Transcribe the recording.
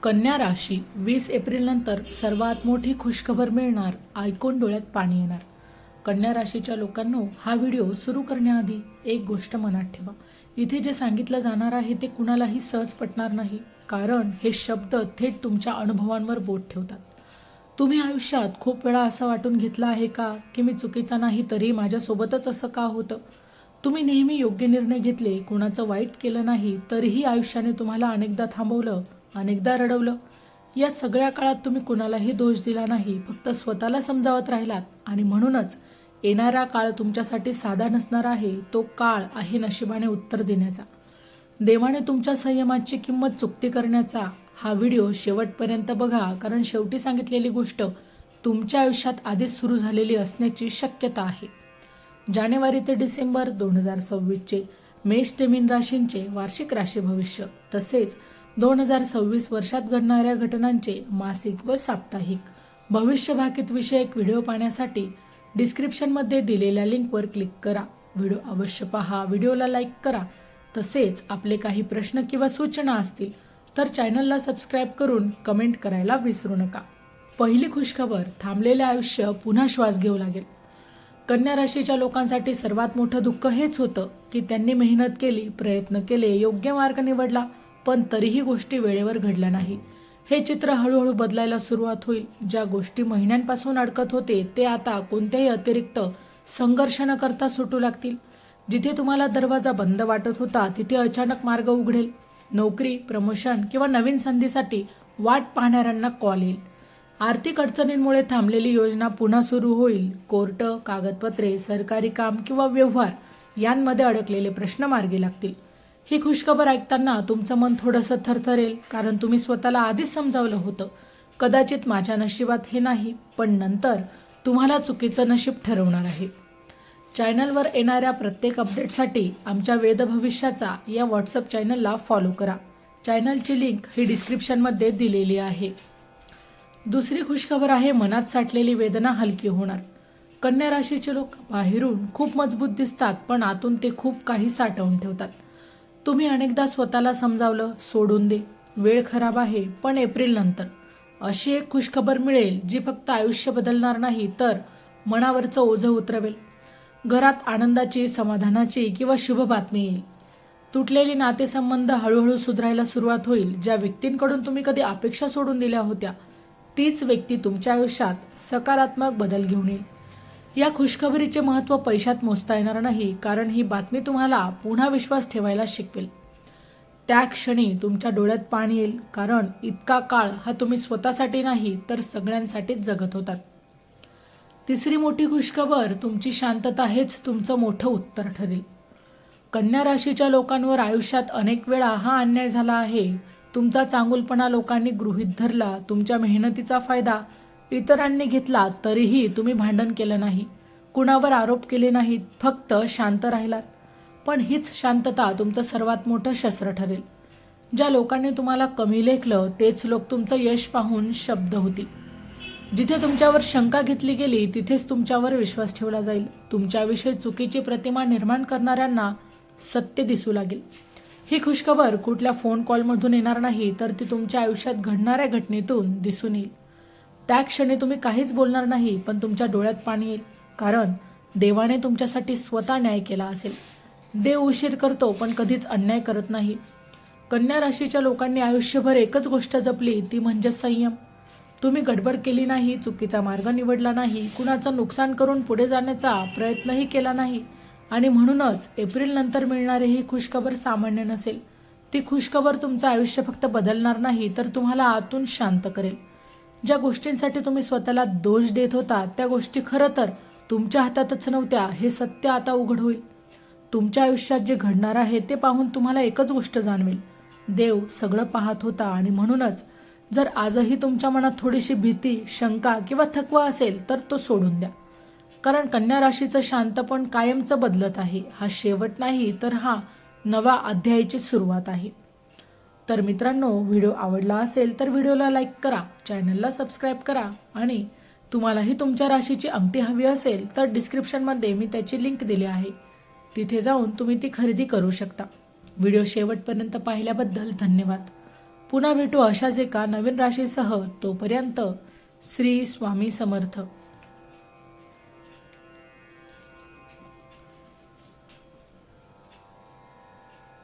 कन्या राशी 20 एप्रिल नंतर सर्वात मोठी खुशखबर मिळणार, ऐकून डोळ्यात पाणी येणार। कन्या राशीच्या लोकांनो, हा व्हिडिओ सुरू करण्याआधी एक गोष्ट मनात ठेवा। इथे जे सांगितलं जाणार आहे ते कुणालाही सहज पटणार नाही, कारण हे शब्द थेट तुमच्या अनुभवांवर बोट ठेवतात। तुम्ही आयुष्यात खूप वेळा असं वाटून घेतलं आहे का की मी चुकीचा नाही तरी माझ्यासोबतच असं का होतं? तुम्ही नेहमी योग्य निर्णय घेतले, कोणाचं वाईट केलं नाही, तरीही आयुष्याने तुम्हाला अनेकदा थांबवलं, अनेकदा रडवलं। या सगळ्या काळात तुम्ही कुणालाही दोष दिला नाही, फक्त स्वतःला समजावत राहिलात। आणि म्हणूनच येणारा काळ तुमच्यासाठी साधा नसणार आहे, तो काळ आहे नशिबाने उत्तर देण्याचा, देवाने तुमच्या संयमाची किंमत चुकती करण्याचा। हा व्हिडिओ शेवटपर्यंत बघा, कारण शेवटी सांगितलेली गोष्ट तुमच्या आयुष्यात आधीच सुरू झालेली असण्याची शक्यता आहे। जानेवारी ते डिसेंबर 2026 चे मेष ते मीन राशींचे वार्षिक राशी भविष्य, तसेच 2026 वर्षात घडणाऱ्या घटनांचे मासिक व साप्ताहिक भविष्य भाकीत विषयक व्हिडिओ पाहण्यासाठी डिस्क्रिप्शनमध्ये दिलेल्या लिंकवर क्लिक करा। व्हिडिओ अवश्य पहा, व्हिडिओला लाईक करा। तसेच आपले काही प्रश्न किंवा सूचना असतील तर चॅनलला सबस्क्राईब करून कमेंट करायला विसरू नका। पहिली खुशखबर, थांबलेले आयुष्य पुन्हा श्वास घेऊ लागेल। कन्या राशीच्या लोकांसाठी सर्वात मोठं दुःख हेच होतं की त्यांनी मेहनत केली, प्रयत्न केले, योग्य मार्ग निवडला, पण तरीही गोष्टी वेळेवर घडल्या नाही। हे चित्र हळूहळू बदलायला सुरुवात होईल। ज्या गोष्टी महिन्यांपासून अडकत होते ते आता कोणत्याही अतिरिक्त संघर्ष न करता सुटू लागतील। जिथे तुम्हाला दरवाजा बंद वाटत होता तिथे अचानक मार्ग उघडेल। नोकरी, प्रमोशन किंवा नवीन संधीसाठी वाट पाहणाऱ्यांना कॉल येईल। आर्थिक अडचणींमुळे थांबलेली योजना पुन्हा सुरू होईल। कोर्ट, कागदपत्रे, सरकारी काम किंवा व्यवहार यांमध्ये अडकलेले प्रश्न मार्गी लागतील। ही खुशखबर ऐकताना तुमचं मन थोडंसं थरथरेल, कारण तुम्ही स्वतःला आधीच समजावलं होतं, कदाचित माझ्या नशिबात हे नाही, पण नंतर तुम्हाला चुकीचं नशीब ठरवणार आहे। चॅनलवर येणाऱ्या प्रत्येक अपडेटसाठी आमच्या वेद भविष्याचा या व्हॉट्सअप चॅनलला फॉलो करा। चॅनलची लिंक ही डिस्क्रिप्शनमध्ये दिलेली आहे। दुसरी खुशखबर आहे, मनात साठलेली वेदना हलकी होणार। कन्या राशीचे लोक बाहेरून खूप मजबूत दिसतात, पण आतून ते खूप काही साठवून ठेवतात। तुम्ही अनेकदा स्वतःला समजावलं, सोडून दे, वेळ खराब आहे, पण एप्रिल नंतर अशी एक खुशखबर मिळेल जी फक्त आयुष्य बदलणार नाही तर मनावरचं ओझं उतरवेल। घरात आनंदाची, समाधानाची किंवा शुभ बातमी येईल। तुटलेली नातेसंबंध हळूहळू सुधारायला सुरुवात होईल। ज्या व्यक्तींकडून तुम्ही कधी अपेक्षा सोडून दिल्या होत्या तीच व्यक्ती तुमच्या आयुष्यात सकारात्मक बदल घेऊन येईल। या खुशखबरीचे महत्त्व पैशात मोजता येणार नाही, कारण ही बातमी तुम्हाला पुन्हा विश्वास ठेवायला शिकवेल। त्या क्षणी तुमच्या डोळ्यात पाणी येईल, कारण इतका काळ हा तुम्ही स्वतःसाठी नाही तर सगळ्यांसाठीच जगत होतात। तिसरी मोठी खुशखबर, तुमची शांतता हेच तुमचं मोठं उत्तर ठरेल। कन्या राशीच्या लोकांवर आयुष्यात अनेक वेळा हा अन्याय झाला आहे। तुमचा चांगुलपणा लोकांनी गृहीत धरला, तुमच्या मेहनतीचा फायदा इतरांनी घेतला, तरीही तुम्ही भांडण केलं नाही, कुणावर आरोप केले नाहीत, फक्त शांत राहिलात। पण हीच शांतता तुमचं सर्वात मोठं शस्त्र ठरेल। ज्या लोकांनी तुम्हाला कमी लेखलं तेच लोक तुमचं यश पाहून शब्द होतील। जिथे तुमच्यावर शंका घेतली गेली तिथेच तुमच्यावर विश्वास ठेवला जाईल। तुमच्याविषयी चुकीची प्रतिमा निर्माण करणाऱ्यांना सत्य दिसू लागेल। ही खुशखबर कुठल्या फोन कॉलमधून येणार नाही, तर ती तुमच्या आयुष्यात घडणाऱ्या घटनेतून दिसून येईल। त्या क्षणी तुम्ही काहीच बोलणार नाही, पण तुमच्या डोळ्यात पाणी येईल, कारण देवाने तुमच्यासाठी स्वतः न्याय केला असेल। देव उशीर करतो पण कधीच अन्याय करत नाही। कन्या राशीच्या लोकांनी आयुष्यभर एकच गोष्ट जपली, ती म्हणजे संयम। तुम्ही गडबड केली नाही, चुकीचा मार्ग निवडला नाही, कुणाचं नुकसान करून पुढे जाण्याचा प्रयत्नही केला नाही, आणि म्हणूनच एप्रिल नंतर मिळणारी ही खुशखबर सामान्य नसेल। ती खुशखबर तुमचं आयुष्य फक्त बदलणार नाही तर तुम्हाला आतून शांत करेल। ज्या गोष्टींसाठी तुम्ही स्वतःला दोष देत होता त्या गोष्टी खरं तर तुमच्या हातातच नव्हत्या, हे सत्य आता उघड होईल। तुमच्या आयुष्यात जे घडणार आहे ते पाहून तुम्हाला एकच गोष्ट जाणवेल, देव सगळं पाहत होता। आणि म्हणूनच जर आजही तुमच्या मनात थोडीशी भीती, शंका किंवा थकवा असेल तर तो सोडून द्या, कारण कन्या राशीचं शांतपण कायमचं बदलत आहे। हा शेवट नाही तर हा नवा अध्यायाची सुरुवात आहे। तर मित्रांनो, व्हिडिओ आवडला असेल तर व्हिडिओला लाईक करा, चॅनलला सबस्क्राईब करा, आणि तुम्हालाही तुमच्या राशीची अंगठी हवी असेल तर डिस्क्रिप्शनमध्ये मी त्याची लिंक दिली आहे, तिथे जाऊन तुम्ही ती खरेदी करू शकता। व्हिडिओ शेवटपर्यंत पाहिल्याबद्दल धन्यवाद। पुन्हा भेटू अशाच एका नवीन राशीसह. तोपर्यंत श्री स्वामी समर्थ.